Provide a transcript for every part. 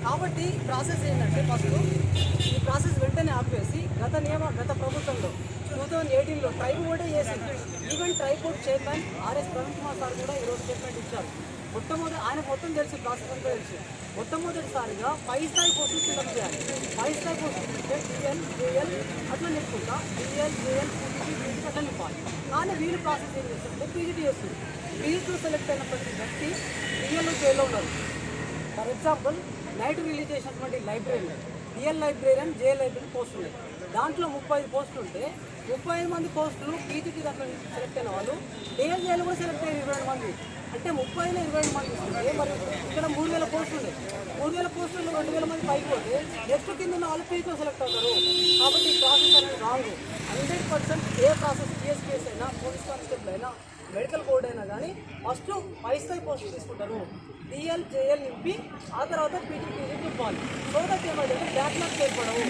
కాబట్టి ప్రాసెస్ ఏంటంటే ఫస్ట్ ఈ ప్రాసెస్ వెంటనే ఆపేసి గత ప్రభుత్వంలో 2018లో ట్రైబ్ కూడా చేసింది. Even tribe board chairman RS Praveen Kumar sir కూడా ఈరోజు స్టేట్మెంట్ ఇచ్చారు. ఆయన మొత్తం తెలిసి ప్రాసెస్ అంతా తెలిసి మొట్టమొదటిసారిగా 5 స్థాయి పోస్టులు ఫిల్అప్ చేయాలి. 5 స్థాయి పోస్టులు అంటే టీఎల్ జేఎల్ అట్లా నింపుకుంటా టీఎల్ జేఎల్ పీజీటీ అట్లా నింపాలి. కానీ వీళ్ళు ప్రాసెస్ ఏం చేస్తారంటే పీజీటీ చేస్తుంది. పీజీటీలో సెలెక్ట్ అయినప్పటి వ్యక్తి టీఎల్లో జైల్లో ఉన్నారు. ఫర్ ఎగ్జాంపుల్ నైట్ రిలీజ్ చేసినటువంటి library TL librarian JL library పోస్టులు ఉన్నాయి. దాంట్లో 35 పోస్టులు ఉంటే 35 మంది పోస్టులు పీజీటీ దాంట్లో సెలెక్ట్ అయిన వాళ్ళు టీఎల్ జేఎల్ కూడా సెలెక్ట్ అయ్యారు 22 మంది. అంటే 30లో 22 మంది ఇస్తుంటే మరి ఇక్కడ 3000 పోస్టులు ఉన్నాయి. 3000 పోస్టులు 2000 మంది పైకి పోతే నెక్స్ట్ కింద ఉన్న వాళ్ళు పీజీలో సెలెక్ట్ అవుతారు. కాబట్టి ఈ ప్రాసెస్ అనేది రాంగ్. 100% ఏ ప్రాసెస్ టీఎస్పీఎస్ అయినా పోలీస్ కానిస్టేబుల్ అయినా మెడికల్ బోర్డు అయినా కానీ ఫస్ట్ 5 స్థాయి పోస్టులు తీసుకుంటారు. టీఎల్ జేఎల్ నింపి ఆ తర్వాత పీజీటీ నింపాలి. సో దట్ ఏమంటే బ్యాక్లాగ్స్ ఏర్పడవు.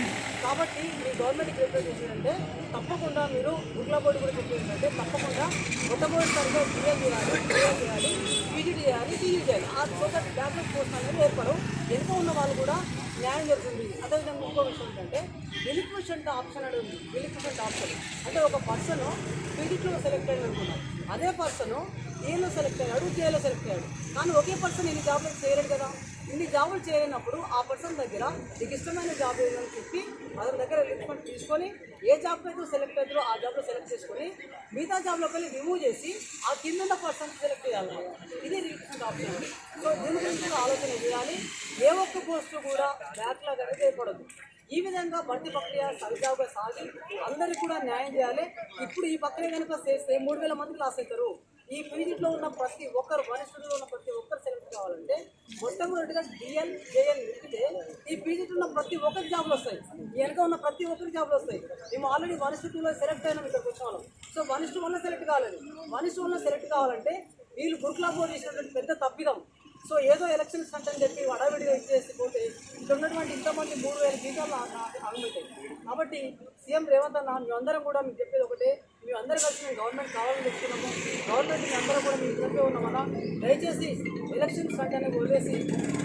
కాబట్టి మీ గవర్నమెంట్కి రిప్రజెంట్ చేసిందంటే తప్పకుండా మీరు గుడ్ల బోర్డు కూడా చెప్పేంటంటే తప్పకుండా మొట్టమొదటిసారిగా టీఎల్ చేయాలి పీజీటీ చేయాలి టీజీ చేయాలి. ఆ సో దట్ బ్యాక్లాగ్ పోస్ట్ అనేది ఏర్పడవు. వెనుక ఉన్న వాళ్ళు కూడా న్యాయం జరుగుతుంది. అదేవిధంగా ఇంకో విషయం ఏంటంటే రిలిక్విషెంట్ ఆప్షన్ అనేది ఉంది. రిలిక్విషెంట్ ఆప్షన్ అంటే ఒక పర్సన్ పీజీటీలో సెలెక్ట్ అయ్యాడు అనుకున్నాం, అదే పర్సన్ ఏలో సెలెక్ట్ అయ్యాడు జేలో సెలెక్ట్ అయ్యాడు. కానీ ఒకే పర్సన్ ఇన్ని జాబులు చేయలేడు కదా. ఇన్ని జాబులు చేయలేనప్పుడు ఆ పర్సన్ దగ్గర నీకు ఇష్టమైన జాబ్ ఏదని చెప్పి అతని దగ్గర రిక్వెస్ట్ తీసుకొని ఏ జాబ్కి అయితే సెలెక్ట్ అవుతారో ఆ జాబ్లో సెలెక్ట్ చేసుకొని మిగతా జాబ్లోకి వెళ్ళి రిమూవ్ చేసి ఆ కింద ఉన్న పర్సన్ సెలెక్ట్ చేయాలి. ఇది రిక్వెస్ట్ ఆప్షన్. సో దీని గురించి కూడా ఆలోచన చేయాలి. ఏ ఒక్క పోస్టు కూడా బ్యాక్లాగ్ అనేది ఏర్పడదు. ఈ విధంగా భర్తీ ప్రక్రియ సరిగ్గా సాగి అందరికీ కూడా న్యాయం చేయాలి. ఇప్పుడు ఈ ప్రక్రియ కనుక చేస్తే 3000 మందికి లాస్ అవుతారు. ఈ పీజీలో ఉన్న ప్రతి ఒక్కరు వనిష్ఠుల్లో ఉన్న ప్రతి ఒక్కరు సెలెక్ట్ కావాలంటే మొట్టమొదటిగా డిఎల్ జేఎల్ నింపితే ఈ పీజీలో ఉన్న ప్రతి ఒక్కరికి జాబులు వస్తాయి. వెనక ఉన్న ప్రతి ఒక్కరికి జాబులు వస్తాయి. మేము ఆల్రెడీ వనిష్ఠులో సెలెక్ట్ అయినాం, ఇక్కడికి వచ్చే వాళ్ళం. సో వనిష్ఠు వల్ల సెలెక్ట్ కాలేదు. వనిష్ఠు వల్ల సెలెక్ట్ కావాలంటే వీళ్ళు గురుకుల బోర్డు చేసినటువంటి పెద్ద తప్పిదం. సో ఏదో ఎలక్షన్స్ అంటే చెప్పి అడవిడిగా ఇచ్చేసి పోతే ఇక్కడ ఉన్నటువంటి ఇంతమంది 3000 జీతాలు ఆగిపోతాయి. కాబట్టి సీఎం రేవంత్ అన్న మేమందరం కూడా మీకు చెప్పేది ఒకటే, మేమందరం కలిసి మేము గవర్నమెంట్ కావాలని చెప్తున్నాము. గవర్నమెంట్ అందరం కూడా మేము ఇంట్లో ఉన్నామన్నా దయచేసి ఎలక్షన్స్ అంటే వదిలేసి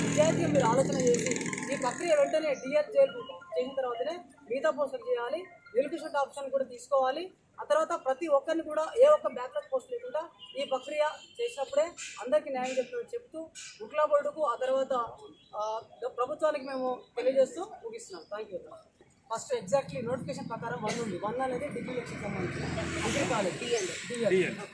విద్యార్థిగా మీరు ఆలోచన చేసి ఈ ప్రక్రియ వెంటనే డిఆర్ చేసిన తర్వాతనే మిగతా పోస్టులు చేయాలి. రిలిక్విషన్ ఆప్షన్ కూడా తీసుకోవాలి. ఆ తర్వాత ప్రతి ఒక్కరిని కూడా ఏ ఒక్క బ్యాక్లాగ్ పోస్ట్ లేకుండా ఈ ప్రక్రియ చేసినప్పుడే అందరికీ న్యాయం చెప్తూ గుడ్ల బోర్డుకు ఆ తర్వాత ప్రభుత్వానికి మేము తెలియజేస్తూ ముగిస్తున్నాం. Thank you. First exactly notification ప్రకారం 1 ఉంది. 1 అనేది డిగ్రీ లెక్చర్ సంబంధించి డిగ్రీ కాలేజ్ డిఎల్.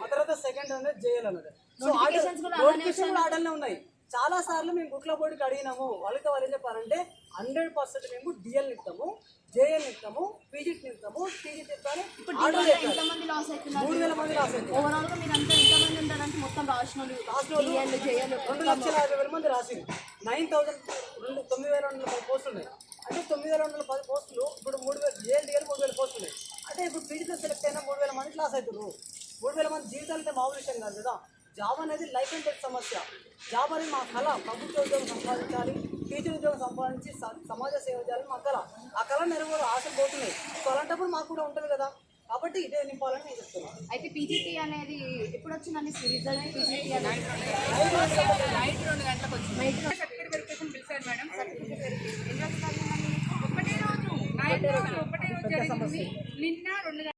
ఆ తర్వాత సెకండ్ అనేది జేఎల్ అనేది. సో నోటిఫికేషన్ కూడా ఆర్డర్నే ఉన్నాయి. చాలా సార్లు మేము గుడ్ల బోర్డుకి అడిగినాము. వాళ్ళకి వాళ్ళు ఏం చెప్పారంటే 100% మేము డిఎల్ నిస్తాము, జేఎల్ నిస్తాము, పీజీటీ నిస్తాము, టీజీ నిస్తాము. 3000 మంది లాస్ అవుతున్నారు. 2,50,000 మంది రాసింది. 9,210 పోస్టులు ఉన్నాయి. అంటే 9,210 పోస్టులు ఇప్పుడు 3,000 జేఎల్ డిఎల్ 3,000 పోస్టులు ఉన్నాయి. అంటే ఇప్పుడు పీజీలో సెలెక్ట్ అయినా 3,000 మంది క్లాస్ అవుతున్నారు. 3,000 మంది జీవితాలు అంటే మామూలు విషయం కాదు కదా. జాబ్ అనేది లైఫ్ అండ్ డెత్ సమస్య. జాబ్ అనేది మా కళ. ప్రభుత్వ ఉద్యోగం సంపాదించాలి, టీచర్ ఉద్యోగం సంపాదించి సమాజ సేవ చేయాలని మా కళ. ఆ కళ నెరవేరు ఆశలు పోతున్నాయి. సో అలాంటప్పుడు మాకు కూడా ఉంటుంది కదా. కాబట్టి ఇదే నింపాలని నేను చెప్తున్నాను. అయితే పీజీటీ అనేది ఎప్పుడు వచ్చిందండి రిజల్ట్? పీజీటీ అనేది నైట్ 2 గంటలకు వచ్చింది. సర్టిఫికేట్ వెరిఫికేషన్ పిలిచారు మేడం. సర్టిఫికేట్ వెరిఫికేషన్ ఒకటే రోజు జరిగింది. నిన్న 2